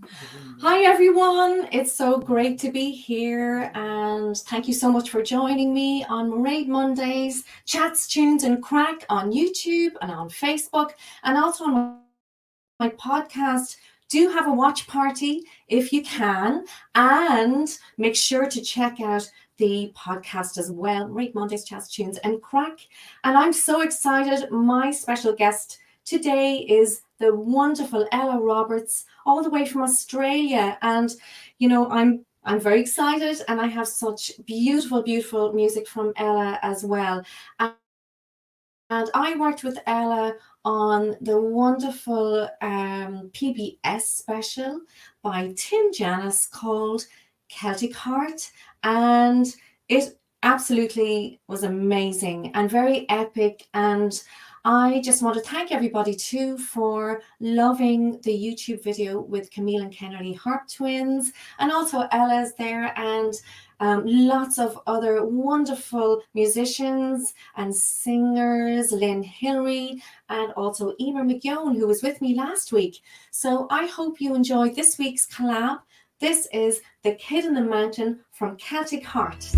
Hi everyone, it's so great to be here and thank you so much for joining me on Máiréad Mondays, Chats, Tunes and Crack on YouTube and on Facebook and also on my podcast. Do have a watch party if you can, and make sure to check out the podcast as well, Máiréad Mondays, Chats, Tunes and Crack. And I'm so excited. My special guest today is the wonderful Ella Roberts, all the way from Australia. And I'm very excited, and I have such beautiful music from Ella as well. And I worked with Ella on the wonderful PBS special by Tim Janis called Celtic Heart, and it absolutely was amazing and very epic. And I just want to thank everybody too for loving the YouTube video with Camille and Kennedy Harp Twins, and also Ella's there, and lots of other wonderful musicians and singers, Lynn Hillary, and also Emer McGeown, who was with me last week. So I hope you enjoyed this week's collab. This is The Kid in the Mountain from Celtic Heart.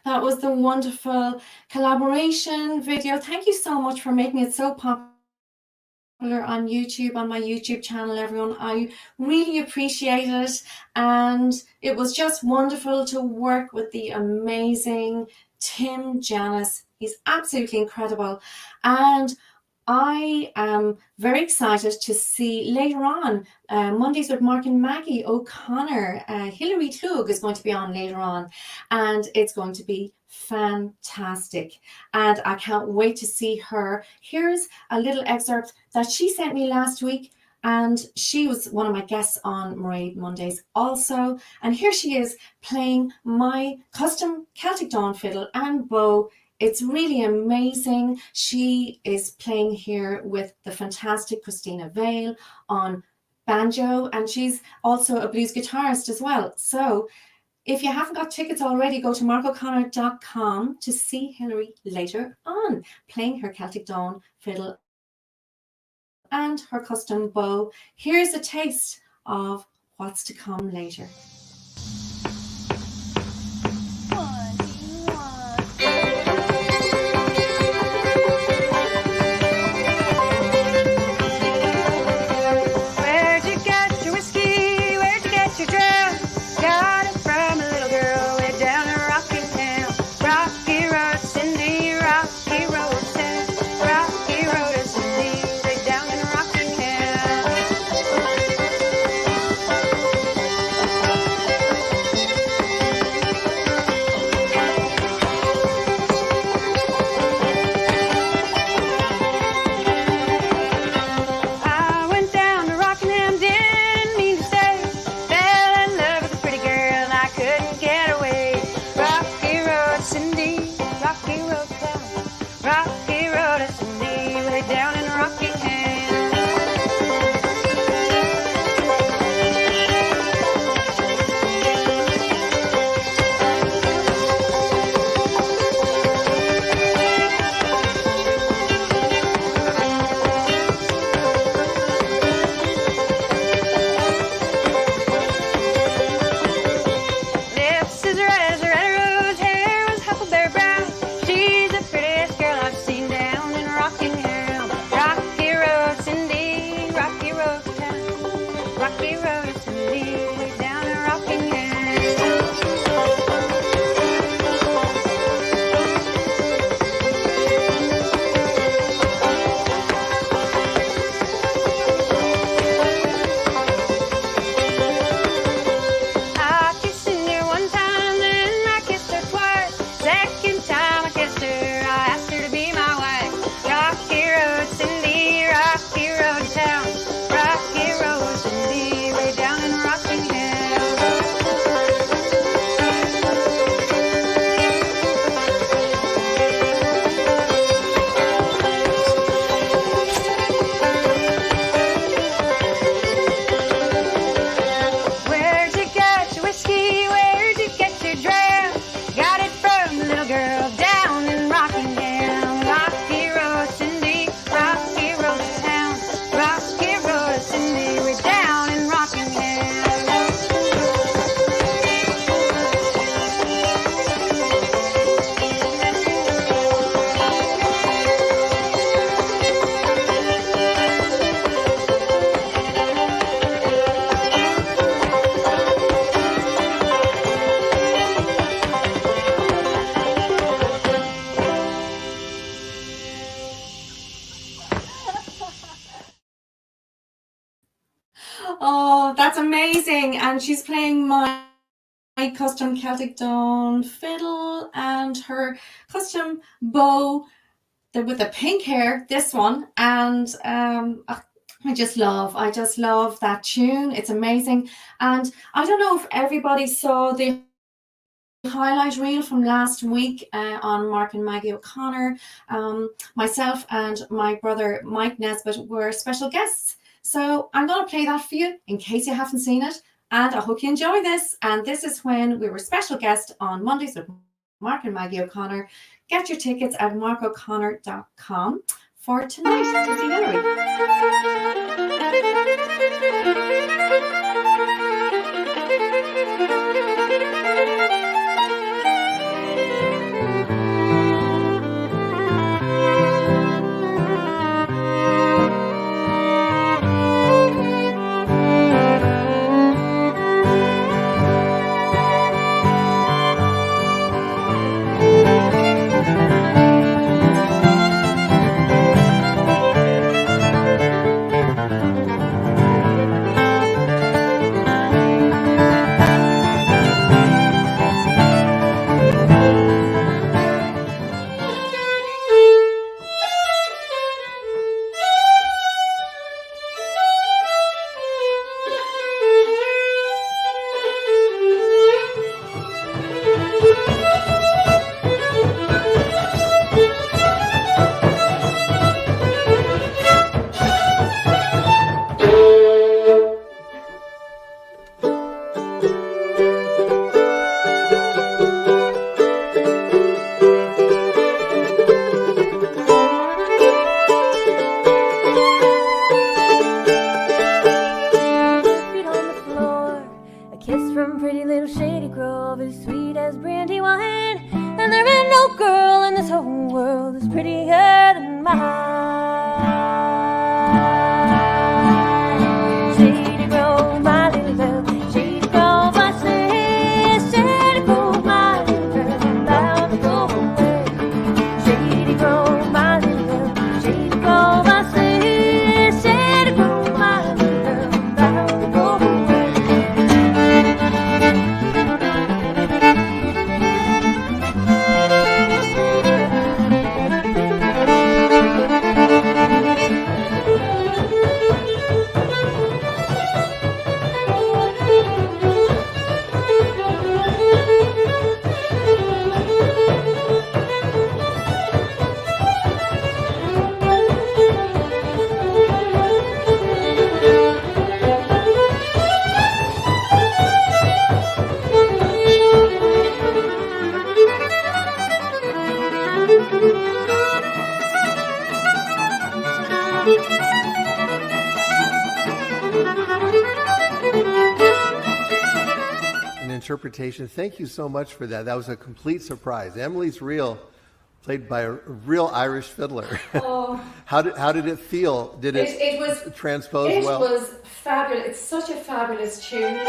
That was the wonderful collaboration video. Thank you so much for making it so popular on YouTube, on my YouTube channel, everyone. I really appreciate it. And it was just wonderful to work with the amazing Tim Janis. He's absolutely incredible. And I am very excited to see later on, Mondays with Mark and Maggie O'Connor. Hilary Klug is going to be on later on, and it's going to be fantastic. And I can't wait to see her. Here's a little excerpt that she sent me last week, and she was one of my guests on Máiréad Mondays also. And here she is playing my custom Celtic Dawn fiddle and bow. It's really amazing. She is playing here with the fantastic Christina Vale on banjo, and she's also a blues guitarist as well. So if you haven't got tickets already, go to markoconnor.com to see Hilary later on playing her Celtic Dawn fiddle and her custom bow. Here's a taste of what's to come later. Where'd you get your whiskey? Where'd you get your dram? amazing. And she's playing my custom Celtic dawn fiddle and her custom bow with the pink hair, this one. And I just love that tune. It's amazing. And I don't know if everybody saw the highlight reel from last week on Mark and Maggie O'Connor. Myself and my brother Mike Nesbitt were special guests. So I'm going to play that for you in case you haven't seen it. And I hope you enjoy this. And this is when we were special guest on Mondays with Mark and Maggie O'Connor. Get your tickets at markoconnor.com for tonight. Take it Interpretation. Thank you so much for that. That was a complete surprise. Emily's reel played by a real Irish fiddler. Oh. How did it feel? Did it was transpose well? It was fabulous. It's such a fabulous tune.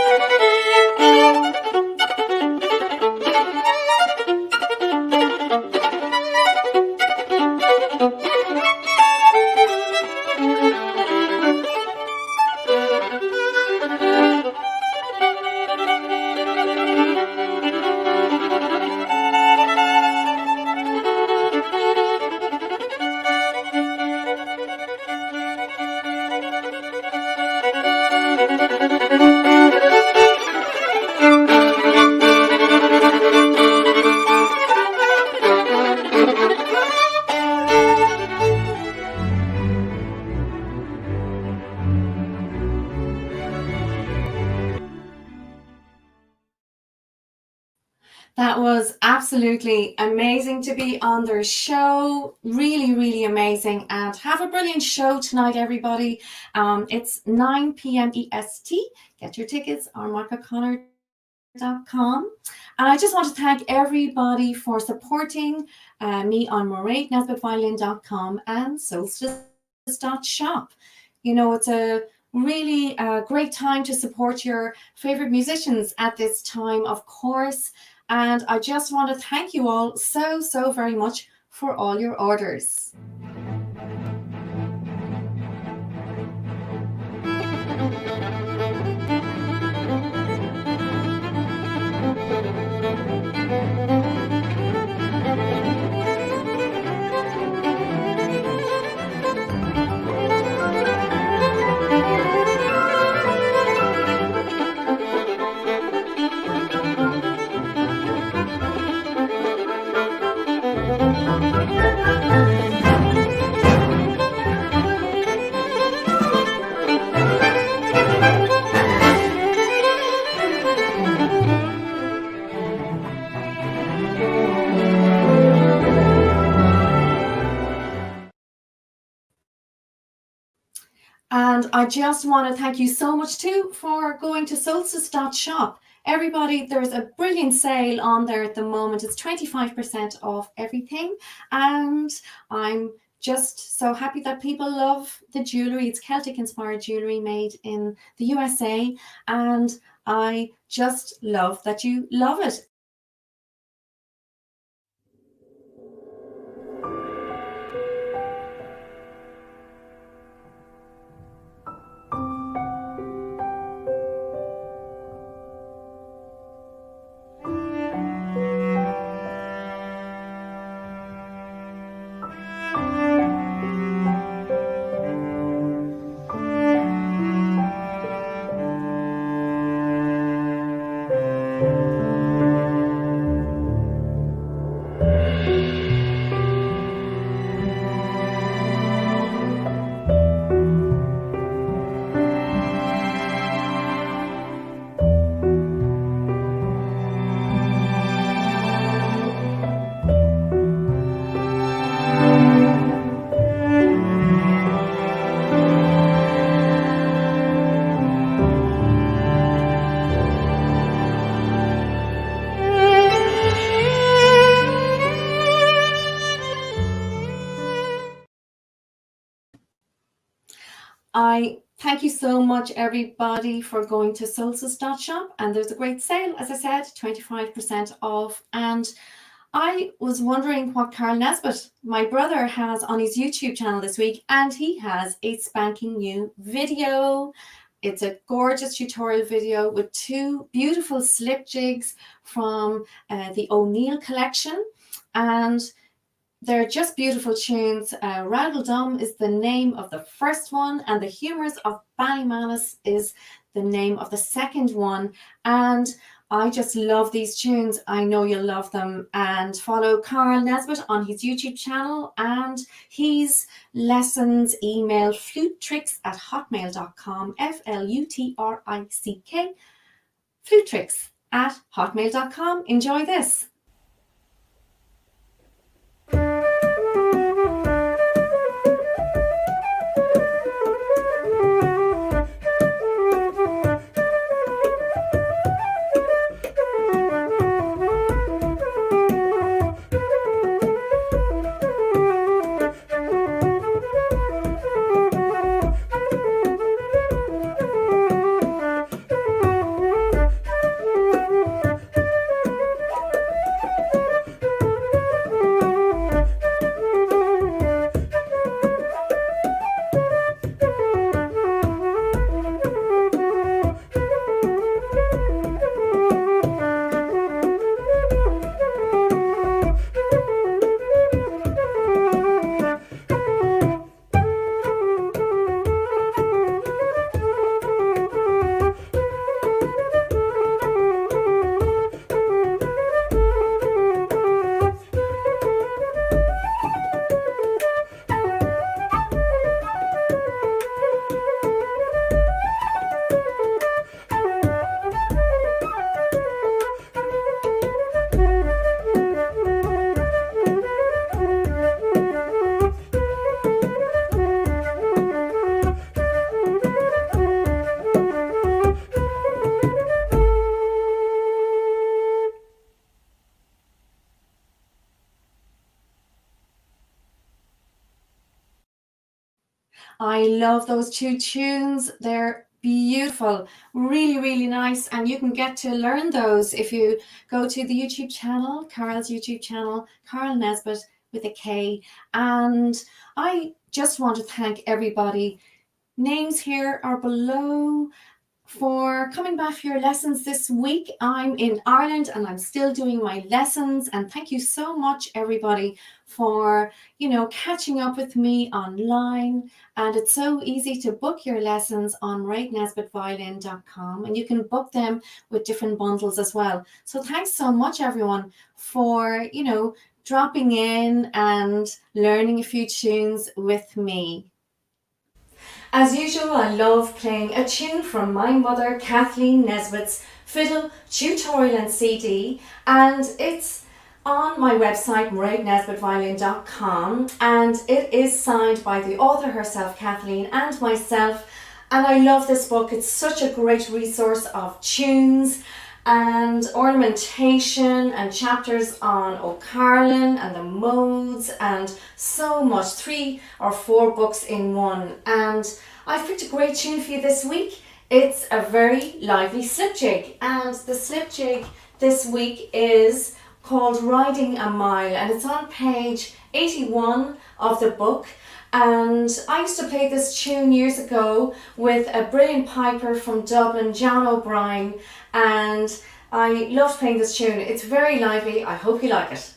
That was absolutely amazing to be on their show. Really, really amazing. And have a brilliant show tonight, everybody. It's 9 p.m. EST. Get your tickets on markoconnor.com. And I just want to thank everybody for supporting me on MairéadNesbittViolin.com and Solstice.shop. You know, it's a really great time to support your favorite musicians at this time, of course. And I just want to thank you all so, so very much for all your orders. And I just want to thank you so much too for going to solstice.shop. Everybody, there's a brilliant sale on there at the moment. It's 25% off everything. And I'm just so happy that people love the jewellery. It's Celtic inspired jewellery made in the USA. And I just love that you love it. I thank you so much, everybody, for going to solstice.shop. And there's a great sale, as I said, 25% off. And I was wondering what Carl Nesbitt, my brother, has on his YouTube channel this week. And he has a spanking new video. It's a gorgeous tutorial video with 2 beautiful slip jigs from the O'Neill collection. And they're just beautiful tunes. Radical Dumb is the name of the first one, and The Humours of Ballymanus is the name of the second one. And I just love these tunes. I know you'll love them. And follow Carl Nesbitt on his YouTube channel and his lessons email flutetricks@hotmail.com, FLUTRICK, flutetricks@hotmail.com. Enjoy this. I love those 2 tunes. They're beautiful, really, really nice. And you can get to learn those if you go to the YouTube channel, Carl's YouTube channel, Carl Nesbitt with a K. And I just want to thank everybody. Names here are below for coming back for your lessons this week. I'm in Ireland and I'm still doing my lessons. And thank you so much, everybody, for, catching up with me online. And it's so easy to book your lessons on MáiréadNesbittViolin.com, and you can book them with different bundles as well. So thanks so much, everyone, for, dropping in and learning a few tunes with me. As usual, I love playing a tune from my mother, Kathleen Nesbitt's Fiddle tutorial and CD, and it's on my website, MáiréadNesbittViolin.com, and it is signed by the author herself, Kathleen, and myself. And I love this book. It's such a great resource of tunes and ornamentation and chapters on O'Carlin and the modes and so much. 3 or 4 books in one. And I've picked a great tune for you this week. It's a very lively slipjig, and the slipjig this week is called Riding a Mile, and it's on page 81 of the book. And I used to play this tune years ago with a brilliant piper from Dublin, John O'Brien, and I loved playing this tune. It's very lively. I hope you like it.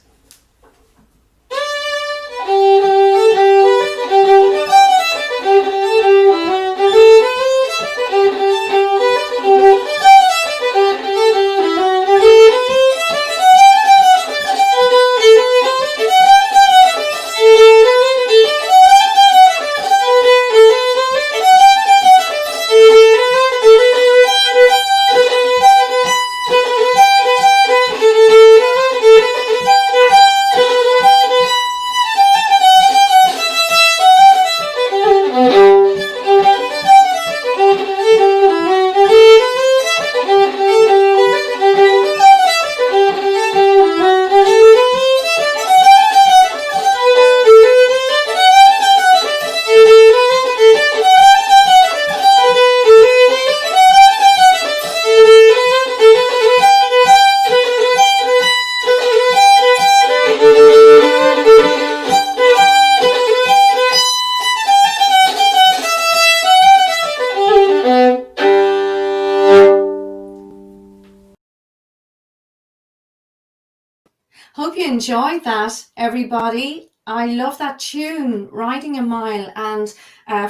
Hope you enjoyed that, everybody. I love that tune, Riding a Mile, and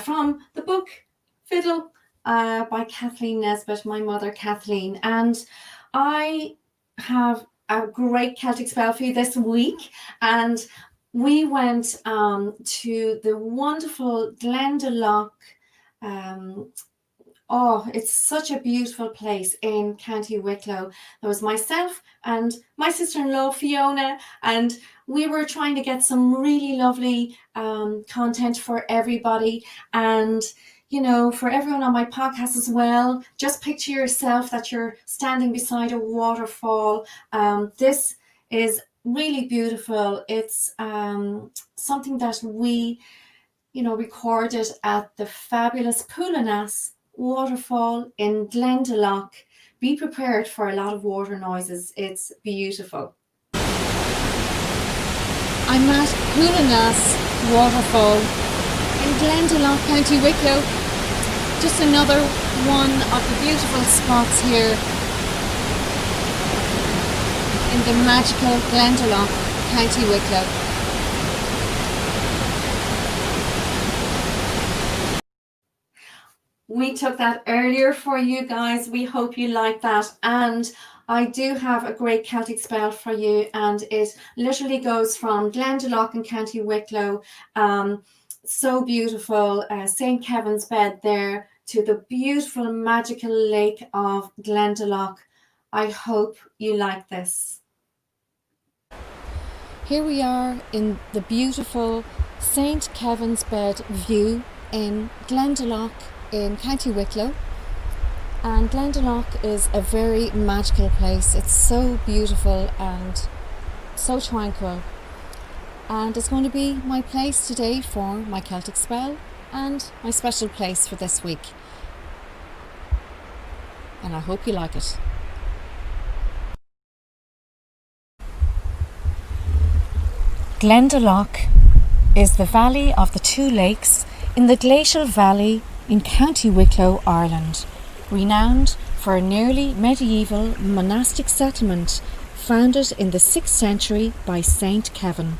from the book Fiddle by Kathleen Nesbitt, my mother Kathleen. And I have a great Celtic spell for you this week, and we went to the wonderful Glendalough. Oh, it's such a beautiful place in County Wicklow. There was myself and my sister-in-law Fiona, and we were trying to get some really lovely content for everybody. And, you know, for everyone on my podcast as well, just picture yourself that you're standing beside a waterfall. This is really beautiful. It's something that we, you know, recorded at the fabulous Poolanas waterfall in Glendalough. Be prepared for a lot of water noises. It's beautiful. I'm at Poolanas waterfall in Glendalough, County Wicklow. Just another one of the beautiful spots here in the magical Glendalough, County Wicklow. We took that earlier for you guys. We hope you like that. And I do have a great Celtic spell for you. And it literally goes from Glendalough in County Wicklow. So beautiful. St. Kevin's Bed there to the beautiful magical lake of Glendalough. I hope you like this. Here we are in the beautiful St. Kevin's Bed view in Glendalough in County Wicklow. And Glendalough is a very magical place. It's so beautiful and so tranquil. And it's going to be my place today for my Celtic spell and my special place for this week. And I hope you like it. Glendalough is the valley of the two lakes in the glacial valley in County Wicklow, Ireland, renowned for a nearly medieval monastic settlement founded in the 6th century by Saint Kevin.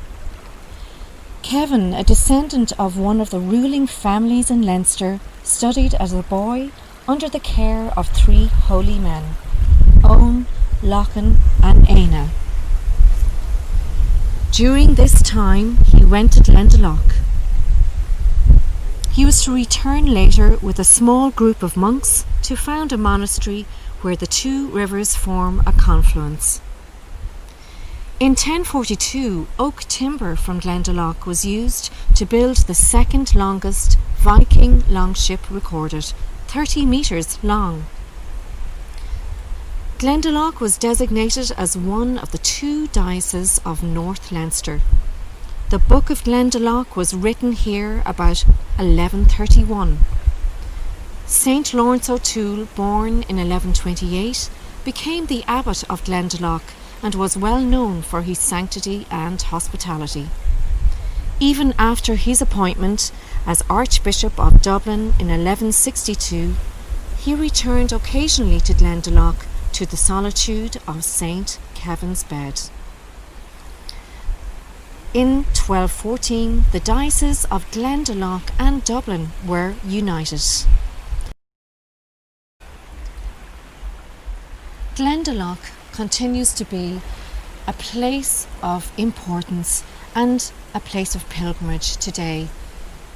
Kevin, a descendant of one of the ruling families in Leinster, studied as a boy under the care of 3 holy men, Owen, Lochan and Éanna. During this time he went to Glendalough. He was to return later with a small group of monks to found a monastery where the 2 rivers form a confluence. In 1042, oak timber from Glendalough was used to build the second longest Viking longship recorded, 30 metres long. Glendalough was designated as one of the 2 dioceses of North Leinster. The Book of Glendalough was written here about 1131. St. Lawrence O'Toole, born in 1128, became the abbot of Glendalough and was well known for his sanctity and hospitality. Even after his appointment as Archbishop of Dublin in 1162, he returned occasionally to Glendalough to the solitude of St. Kevin's Bed. In 1214, the dioceses of Glendalough and Dublin were united. Glendalough continues to be a place of importance and a place of pilgrimage today,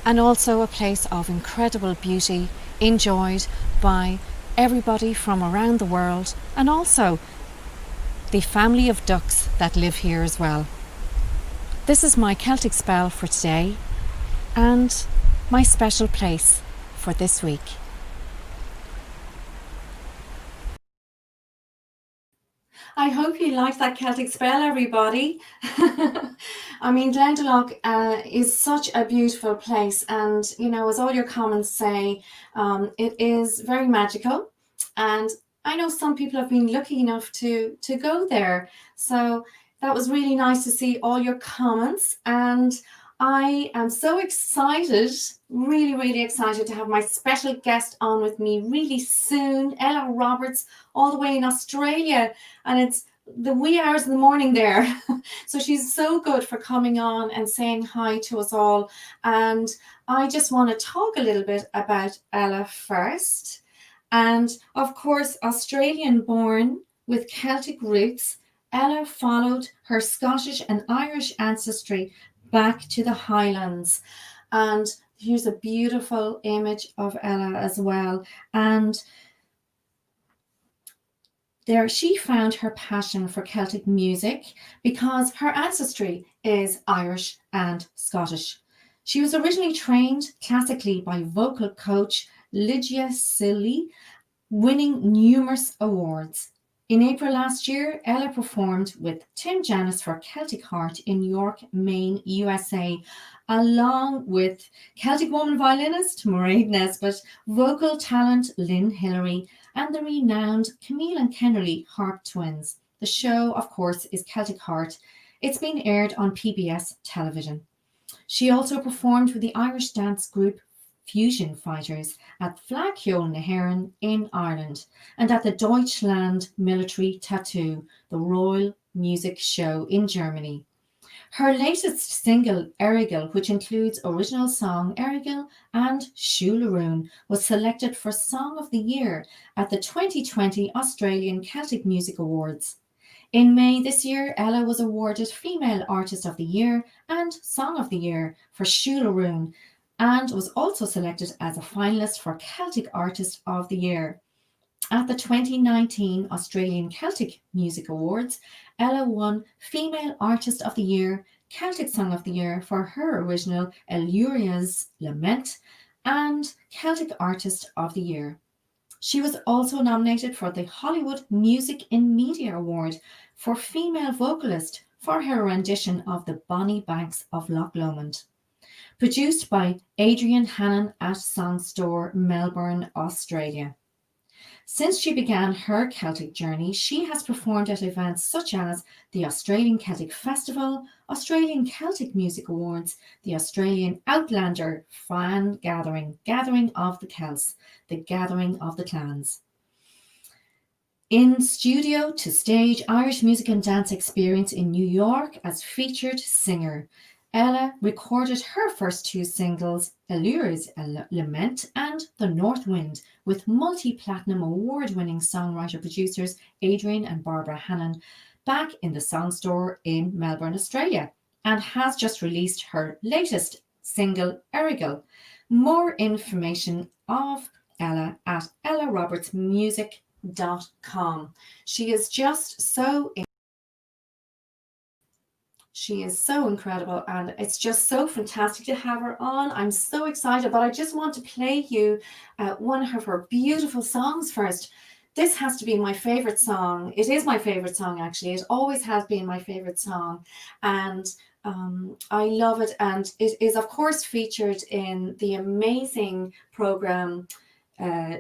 and also a place of incredible beauty enjoyed by everybody from around the world, and also the family of ducks that live here as well. This is my Celtic spell for today and my special place for this week. I hope you liked that Celtic spell, everybody. I mean, Glendalough is such a beautiful place, and you know, as all your comments say, it is very magical. And I know some people have been lucky enough to go there, so that was really nice to see all your comments. And I am so excited, really, really excited to have my special guest on with me really soon, Ella Roberts, all the way in Australia. And it's the wee hours in the morning there. So she's so good for coming on and saying hi to us all. And I just want to talk a little bit about Ella first. And of course, Australian born with Celtic roots, Ella followed her Scottish and Irish ancestry back to the Highlands. And here's a beautiful image of Ella as well. And there she found her passion for Celtic music because her ancestry is Irish and Scottish. She was originally trained classically by vocal coach Lydia Silly, winning numerous awards. In April last year, Ella performed with Tim Janis for Celtic Heart in York, Maine, USA, along with Celtic woman violinist Máiréad Nesbitt, vocal talent Lynn Hillary, and the renowned Camille and Kennerly harp twins. The show, of course, is Celtic Heart. It's been aired on PBS television. She also performed with the Irish dance group Fusion Fighters at Flaghill na HÉireann in Ireland, and at the Deutschland Military Tattoo, the Royal Music Show in Germany. Her latest single, Erigel, which includes original song Erigel and Shularoon, was selected for Song of the Year at the 2020 Australian Celtic Music Awards. In May this year, Ella was awarded Female Artist of the Year and Song of the Year for Shularoon, and was also selected as a finalist for Celtic Artist of the Year. At the 2019 Australian Celtic Music Awards, Ella won Female Artist of the Year, Celtic Song of the Year for her original Eluria's Lament, and Celtic Artist of the Year. She was also nominated for the Hollywood Music in Media Award for Female Vocalist for her rendition of the Bonnie Banks of Loch Lomond. Produced by Adrian Hannon at Songstore, Melbourne, Australia. Since she began her Celtic journey, she has performed at events such as the Australian Celtic Festival, Australian Celtic Music Awards, the Australian Outlander Fan Gathering, Gathering of the Celts, the Gathering of the Clans. In studio to stage Irish music and dance experience in New York as featured singer. Ella recorded her first 2 singles, Allures Lament and The North Wind, with multi-platinum award-winning songwriter-producers Adrian and Barbara Hannon back in the Songstore in Melbourne, Australia, and has just released her latest single, Erigel. More information of Ella at ellarobertsmusic.com. She is just so She is so incredible, and it's just so fantastic to have her on. I'm so excited, but I just want to play you one of her beautiful songs first. This has to be my favorite song. It is my favorite song, actually. It always has been my favorite song, and I love it. And it is, of course, featured in the amazing program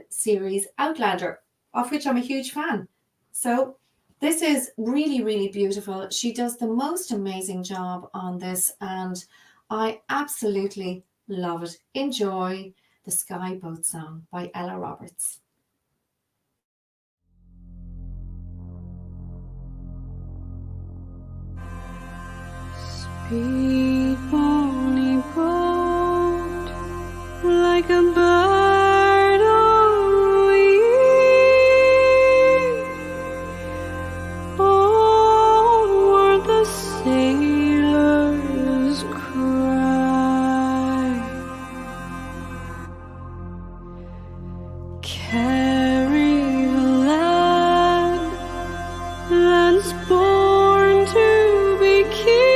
series Outlander, of which I'm a huge fan. So this is really, really beautiful. She does the most amazing job on this, and I absolutely love it. Enjoy the Sky Boat Song by Ella Roberts. Speed, bonny boat, like a bird on wing, o'er the sailors cry. Carry the land's born to be king.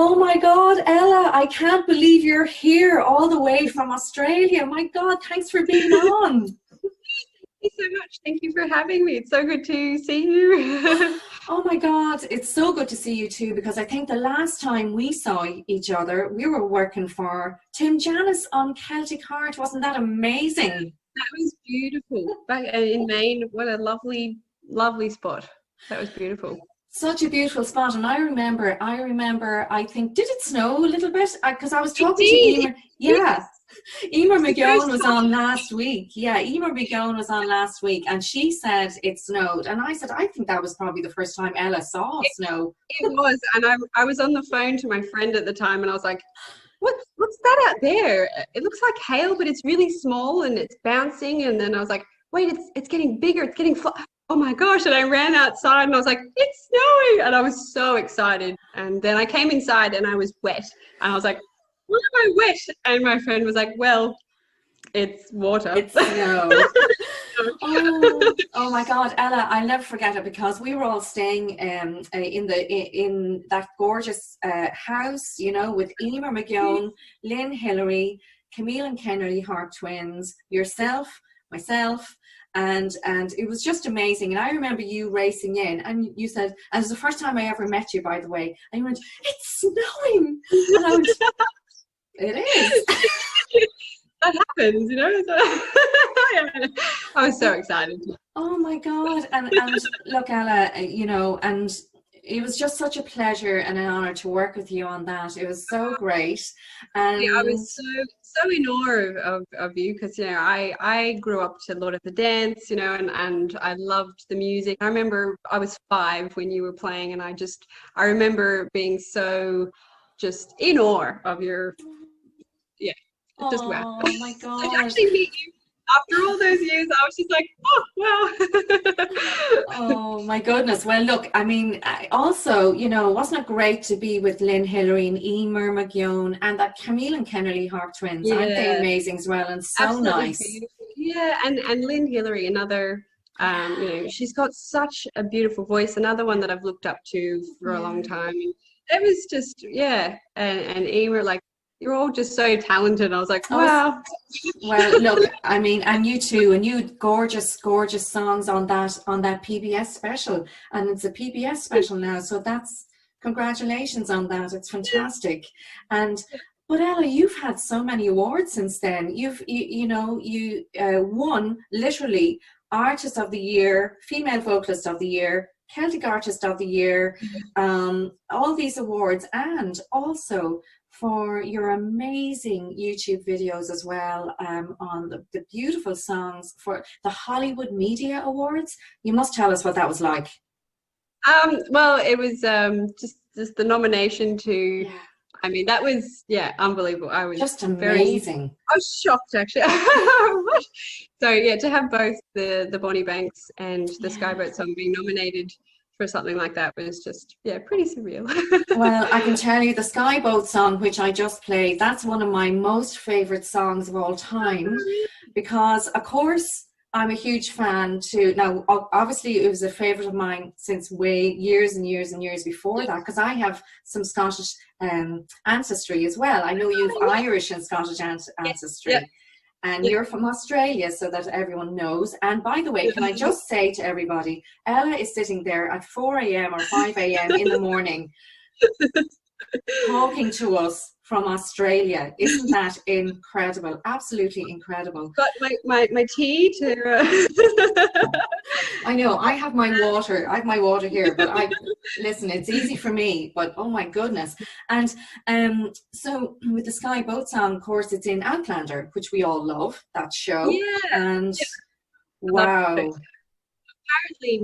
Oh my God, Ella, I can't believe you're here all the way from Australia. My God, thanks for being on. Thank you so much. Thank you for having me. It's so good to see you. Oh my God, it's so good to see you too, because I think the last time we saw each other, we were working for Tim Janis on Celtic Heart. Wasn't that amazing? That was beautiful. Back in Maine, what a lovely, lovely spot. That was beautiful. Such a beautiful spot. And I remember, I think, did it snow a little bit? Because I was talking to Emer. Yeah. Emer McGowan was on last week. Yeah, Emer McGowan was on last week, and she said it snowed. And I said, I think that was probably the first time Ella saw snow. It was. And I was on the phone to my friend at the time, and I was like, what's that out there? It looks like hail, but it's really small and it's bouncing. And then I was like, wait, it's getting bigger. It's getting oh my gosh. And I ran outside and I was like, it's snowing. And I was so excited. And then I came inside and I was wet. And I was like, why am I wet? And my friend was like, well, it's water. It's snow. Oh my God, Ella, I'll never forget it, because we were all staying in that gorgeous house, you know, with Emer McGowan, Lynn Hillary, Camille and Kennedy Hart twins, yourself, myself, and it was just amazing. And I remember you racing in, and you said, and it was the first time I ever met you, by the way, and you went, it's snowing. And I went, it is. That happens, you know. I was so excited. Oh my God. And look, Ella, you know, and it was just such a pleasure and an honor to work with you on that. It was so great. And yeah, I was so in awe of you, because, you know, I grew up to Lord of the Dance, you know, and I loved the music. I remember I was 5 when you were playing, and I remember being so just in awe of your, yeah. Just wow. Oh my God. To actually meet you after all those years, I was just like, oh, wow. Oh my goodness. Well, look, I mean, also, you know, wasn't it great to be with Lynn Hillary and Emer McGowan and that Camille and Kennedy Hart twins? Yeah. Aren't they amazing as well? And so absolutely nice. Beautiful. Yeah, and Lynn Hillary, another, you know, she's got such a beautiful voice, another one that I've looked up to for a long time. And it was just, yeah, and Emer, like, you're all just so talented. I was like, wow. Well, look, I mean, and you too, and you had gorgeous, gorgeous songs on that PBS special, and it's a PBS special now, so that's, congratulations on that. It's fantastic. And but Ella, you've had so many awards since then. You won literally Artist of the Year, Female Vocalist of the Year, Celtic Artist of the Year, all these awards, and also for your amazing YouTube videos as well, on the beautiful songs for the Hollywood Media Awards. You must tell us what that was like. Well, it was just the nomination to, I mean, that was, yeah, unbelievable. I was just amazing. I was shocked, actually. So yeah, to have both the Bonnie Banks and the Skyboat song being nominated for something like that was just, yeah, pretty surreal. Well, I can tell you the Skyboat song, which I just played, that's one of my most favorite songs of all time, because of course I'm a huge fan too. Now, obviously it was a favorite of mine since years and years and years before that, because I have some Scottish ancestry as well. I know you've Irish and Scottish ancestry. Yeah. And you're from Australia, so that everyone knows. And by the way, can I just say to everybody, Ella is sitting there at 4 a.m. or 5 a.m. in the morning talking to us from Australia. Isn't that incredible? Absolutely incredible. Got my tea to... I know, I have my water here, but listen, it's easy for me, but oh my goodness. And so with the Sky Boat song, of course, it's in Outlander, which we all love, that show. Yeah. And wow. Apparently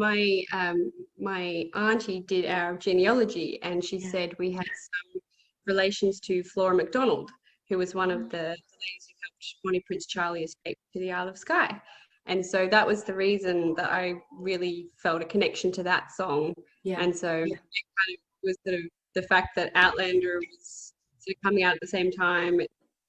my auntie did our genealogy, and she said we had some relations to Flora MacDonald, who was one of the ladies who helped Bonnie Prince Charlie escape to the Isle of Skye. And so that was the reason that I really felt a connection to that song. Yeah. And so it kind of was sort of the fact that Outlander was sort of coming out at the same time.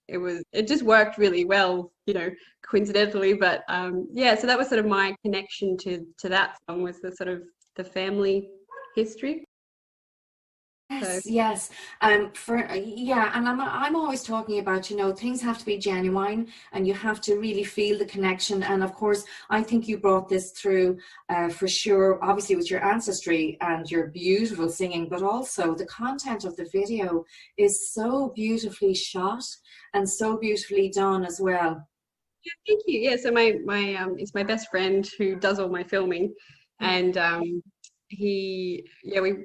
It just worked really well, you know, coincidentally. But yeah, so that was sort of my connection to that song, was the sort of the family history. So Yes, yes. And I'm always talking about, things have to be genuine, and you have to really feel the connection. And of course, I think you brought this through for sure, obviously with your ancestry and your beautiful singing, but also the content of the video is so beautifully shot and so beautifully done as well. yeah, thank you. Yeah, so my it's my best friend who does all my filming, and we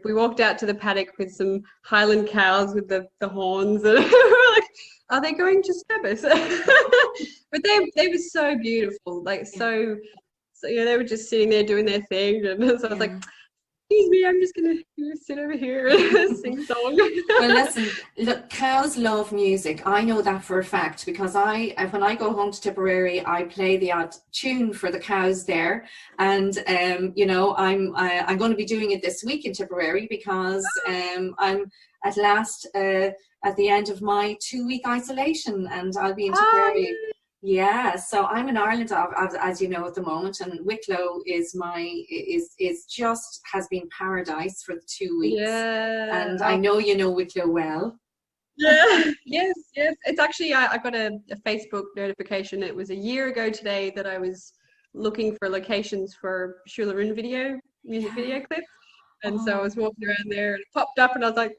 walked out to the paddock with some Highland cows with the horns, and we were like, are they going to stab us? But they were so beautiful, like so yeah, they were just sitting there doing their thing, and so I was like, excuse me, I'm just gonna sit over here and sing song. Well, listen, look, cows love music. I know that for a fact, because when I go home to Tipperary, I play the odd tune for the cows there, and I'm going to be doing it this week in Tipperary, because I'm at last at the end of my 2-week isolation, and I'll be in Tipperary. Yeah, so I'm in Ireland, as you know, at the moment, and Wicklow is has been paradise for the 2 weeks. Yeah, and I know you know Wicklow well. Yeah, yes. It's actually I got a Facebook notification. It was a year ago today that I was looking for locations for Shularoon music video clips. And so I was walking around there and it popped up, and I was like,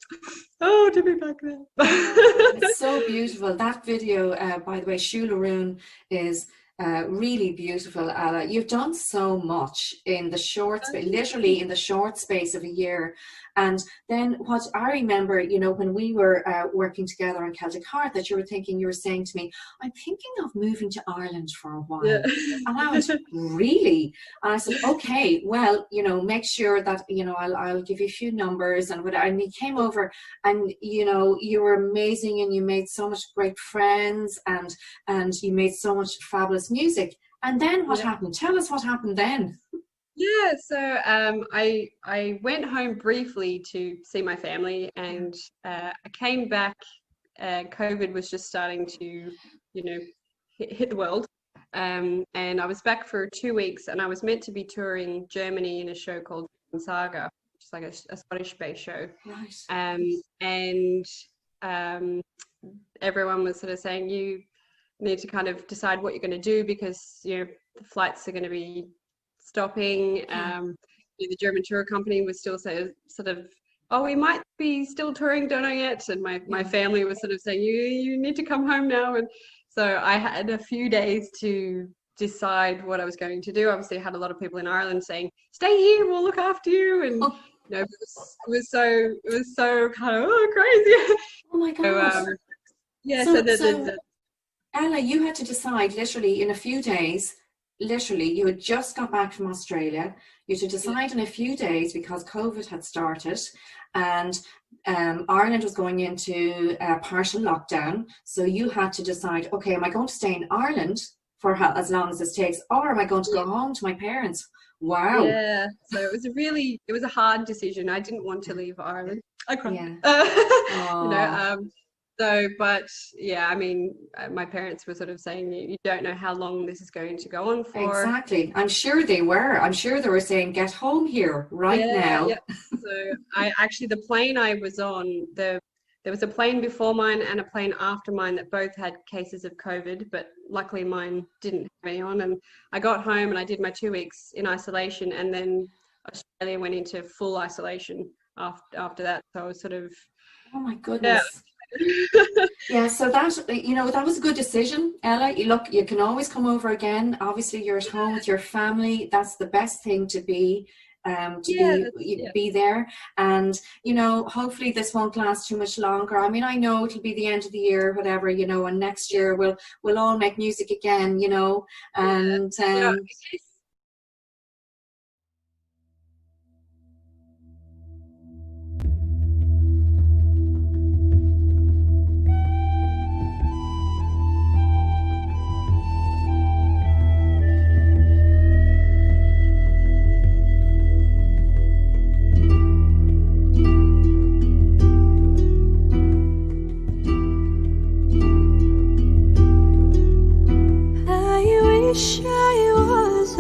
oh, to be back there. It's so beautiful. That video, by the way, Shularoon, is really beautiful, Ella. You've done so much in the literally in the short space of a year. And then what I remember, when we were working together on Celtic Heart, that you were saying to me, I'm thinking of moving to Ireland for a while. Yeah. And I was, really? And I said, okay, well, make sure that, I'll give you a few numbers and whatever. And he came over, and, you were amazing, and you made so much great friends, and you made so much fabulous music. And then what happened? Tell us what happened then. Yeah, so I went home briefly to see my family, and I came back. COVID was just starting to, hit the world, and I was back for 2 weeks, and I was meant to be touring Germany in a show called Saga, which is like a Scottish-based show. Right. And everyone was sort of saying, you need to kind of decide what you're going to do, because the flights are going to be stopping. The German tour company was still sort of, oh, we might be still touring, don't know yet. And my family was sort of saying, you need to come home now. And so I had a few days to decide what I was going to do. Obviously, I had a lot of people in Ireland saying, stay here, we'll look after you. And it was so kind of crazy. Oh my gosh. So Ella, you had to decide literally in a few days. Literally, you had just got back from Australia. You had to decide in a few days, because COVID had started, and Ireland was going into a partial lockdown. So you had to decide, okay, am I going to stay in Ireland for as long as this takes, or am I going to go home to my parents? Wow. Yeah. So it was a hard decision. I didn't want to leave Ireland. I cried. Yeah. But yeah, I mean, my parents were sort of saying, you don't know how long this is going to go on for. Exactly. I'm sure they were saying, get home here now. Yeah. So the plane I was on, there was a plane before mine and a plane after mine that both had cases of COVID, but luckily mine didn't have any on. And I got home and I did my 2 weeks in isolation, and then Australia went into full isolation after that. So I was sort of, oh my goodness. Yeah. Yeah, so that was a good decision, Ella. Look, you can always come over again. Obviously, you're at home with your family. That's the best thing to be be there. And hopefully this won't last too much longer. I mean, I know it'll be the end of the year, whatever, and next year we'll all make music again, and wish I was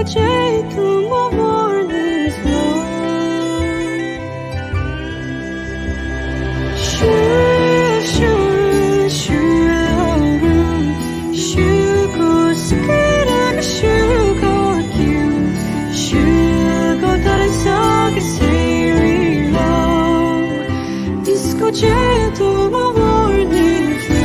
jeito my warnings long. Sure, sure, sure, sure, go skidder, sure, go you, sure, go that is all say long. Disco jeito my warnings long.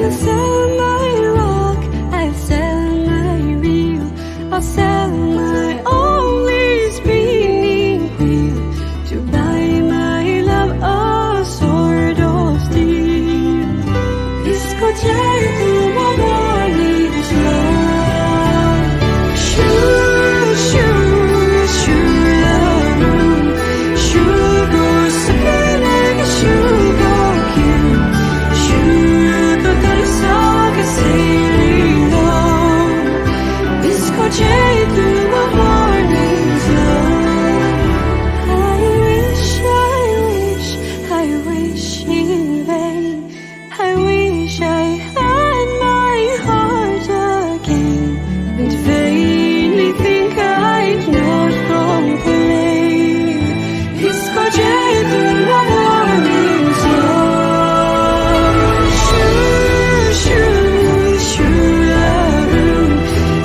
I'll sell my rock, I'll sell my reel, I'll sell my only spinning wheel to buy my love a sword of steel. Disco jeito my warnings long. Sure, sure, sure, sure, go skidder, sure, go cute, sure, go that is all I say long. Disco jeito my warnings long. I wish in vain. I wish I had my heart again, and vainly think I'd not complain. Disco jeito my warnings long. Sure, sure, sure,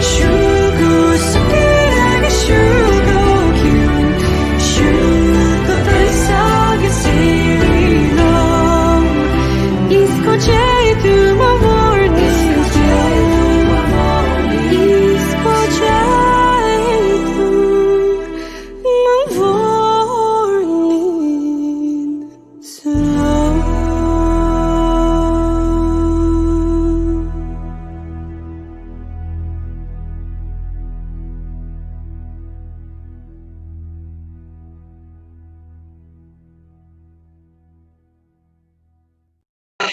sure, go skidder, sure, go cute, sure, go that is all I say long. Disco jeito my warnings long. Disco jeito my warnings long.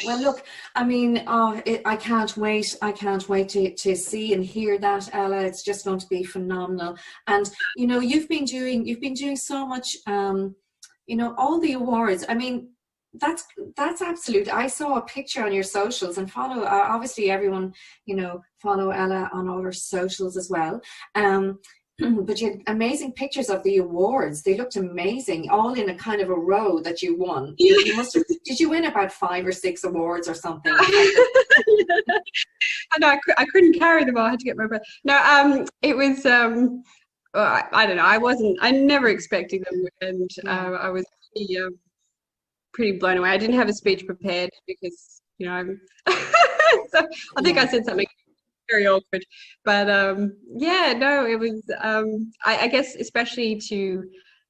Well, look, I mean, I can't wait. I can't wait to see and hear that, Ella. It's just going to be phenomenal. And you know, you've been doing so much. You know, all the awards. I mean, that's absolute. I saw a picture on your socials, and follow obviously everyone. You know, follow Ella on all her socials as well. But you had amazing pictures of the awards. They looked amazing, all in a kind of a row that you won. You must have, did you win about 5 or 6 awards or something? I know I couldn't carry them all. I had to get my breath. No, it was well, I don't know. I never expected them, and I was pretty blown away. I didn't have a speech prepared because, you know, I'm so I think I said something very awkward, but yeah, no, it was I guess especially to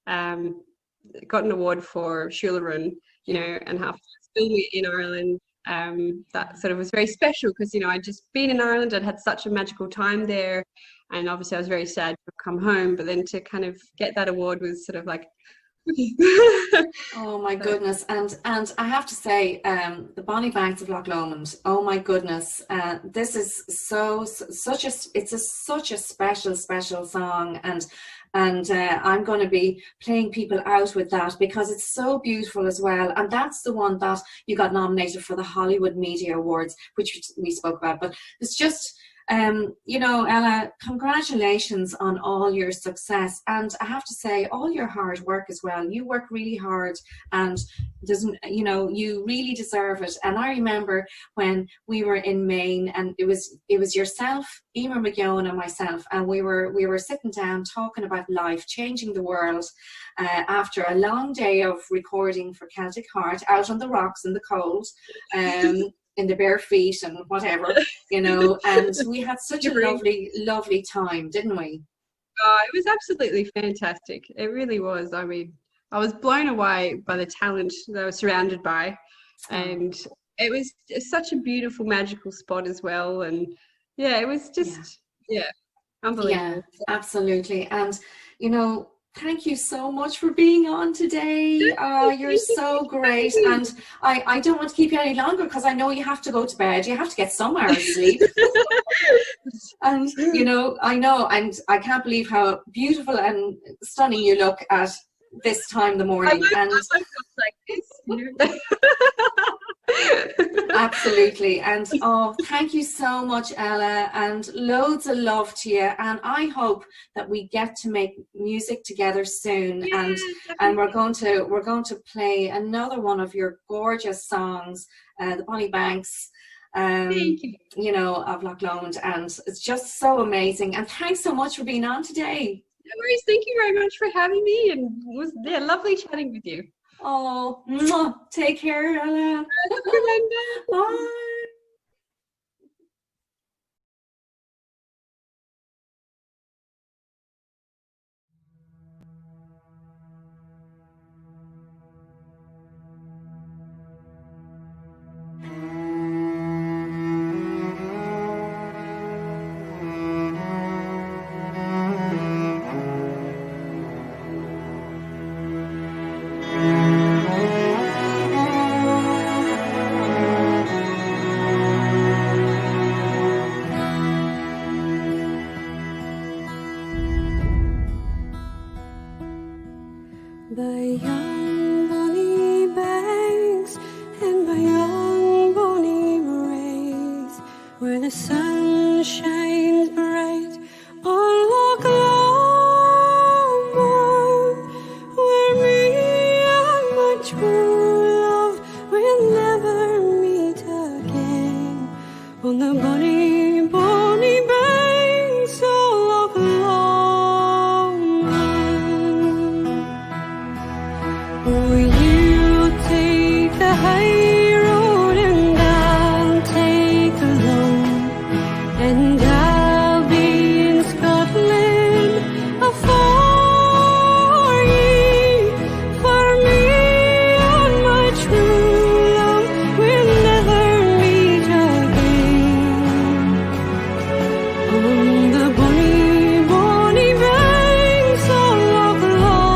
got an award for Shularun, you know, and have filmed it in Ireland. That sort of was very special because, you know, I'd just been in Ireland. I'd had such a magical time there, and obviously I was very sad to come home, but then to kind of get that award was sort of like Oh my goodness. And I have to say, the Bonnie Banks of Loch Lomond, oh my goodness, this is such a special song, and I'm going to be playing people out with that because it's so beautiful as well. And that's the one that you got nominated for the Hollywood Media Awards, which we spoke about. But it's just, you know, Ella, congratulations on all your success. And I have to say, all your hard work as well. You work really hard, and you know, you really deserve it. And I remember when we were in Maine, and it was yourself, Emer McGeown, and myself, and we were sitting down talking about life, changing the world, after a long day of recording for Celtic Heart, out on the rocks in the cold, in the bare feet and whatever, you know, and we had such a lovely time, didn't we? It was absolutely fantastic. It really was. I mean, I was blown away by the talent that I was surrounded by, and it was such a beautiful, magical spot as well. And yeah, it was just, unbelievable. Yeah, absolutely. And, you know, thank you so much for being on today. You're so great. And I don't want to keep you any longer because I know you have to go to bed. You have to get some hours of sleep. And, you know, I know, and I can't believe how beautiful and stunning you look at this time in the morning. I woke up like this, you know? Absolutely. And oh, thank you so much, Ella, and loads of love to you. And I hope that we get to make music together soon. Yeah, and we're going to play another one of your gorgeous songs, the Bonnie Banks. Thank you. Of Loch Lomond, and it's just so amazing. And thanks so much for being on today. No worries. Thank you very much for having me, and it was lovely chatting with you. Oh, mwah. Take care, Ella. Bye. By young bonny banks and by young bonny morays, where the sun shines bright on Loch Lomond, where me and my true love will never meet again, on the bonny, bonny banks of Loch Lomond. Oh, you take the high road and I'll take the low, and I'll be in Scotland afore ye, for me and my true love will never meet again, on the bonny, bonny banks of Loch Lomond.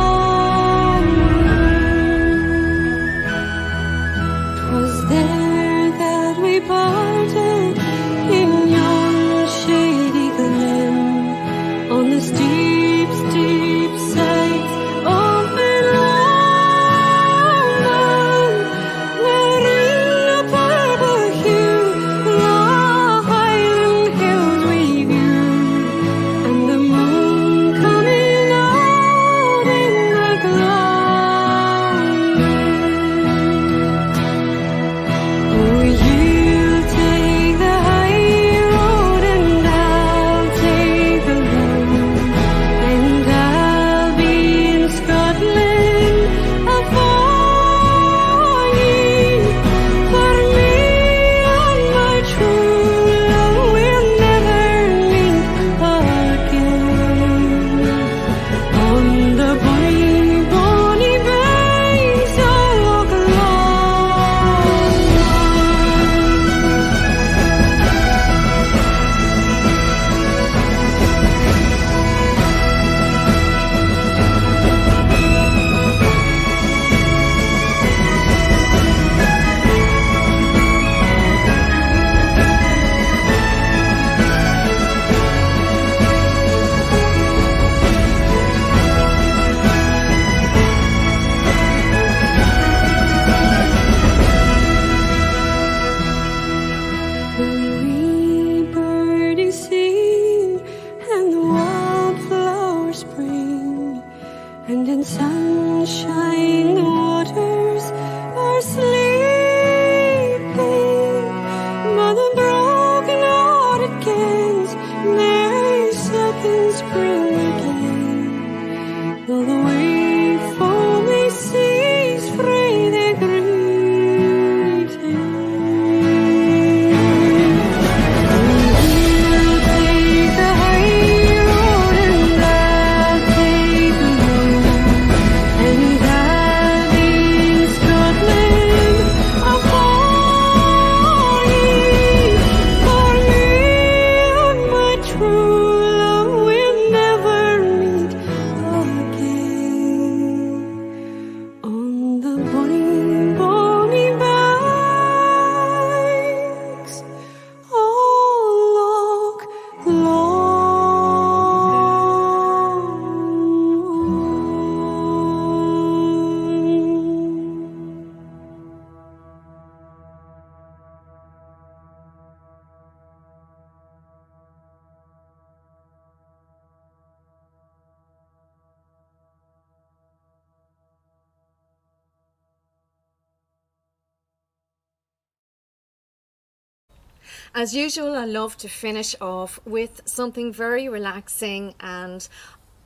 As usual, I love to finish off with something very relaxing, and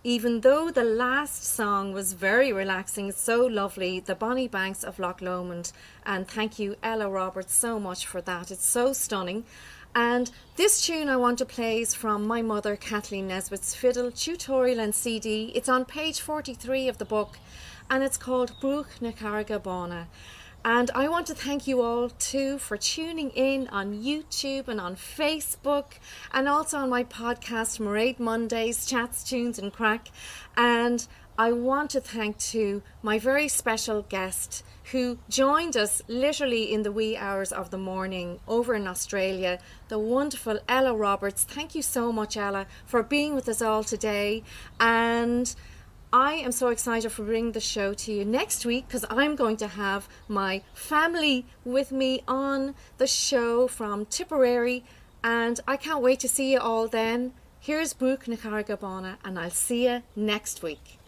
even though the last song was very relaxing, it's so lovely, the Bonnie Banks of Loch Lomond, and thank you Ella Roberts so much for that, it's so stunning. And this tune I want to play is from my mother Kathleen Nesbitt's Fiddle tutorial and CD. It's on page 43 of the book, and it's called Brúch na Carragabána. And I want to thank you all too for tuning in on YouTube and on Facebook, and also on my podcast Máiréad Mondays, Chats, Tunes and Crack. And I want to thank too my very special guest who joined us literally in the wee hours of the morning over in Australia, the wonderful Ella Roberts. Thank you so much, Ella, for being with us all today. And I am so excited for bringing the show to you next week, because I'm going to have my family with me on the show from Tipperary, and I can't wait to see you all then. Here's Brúch na Carragabána, and I'll see you next week.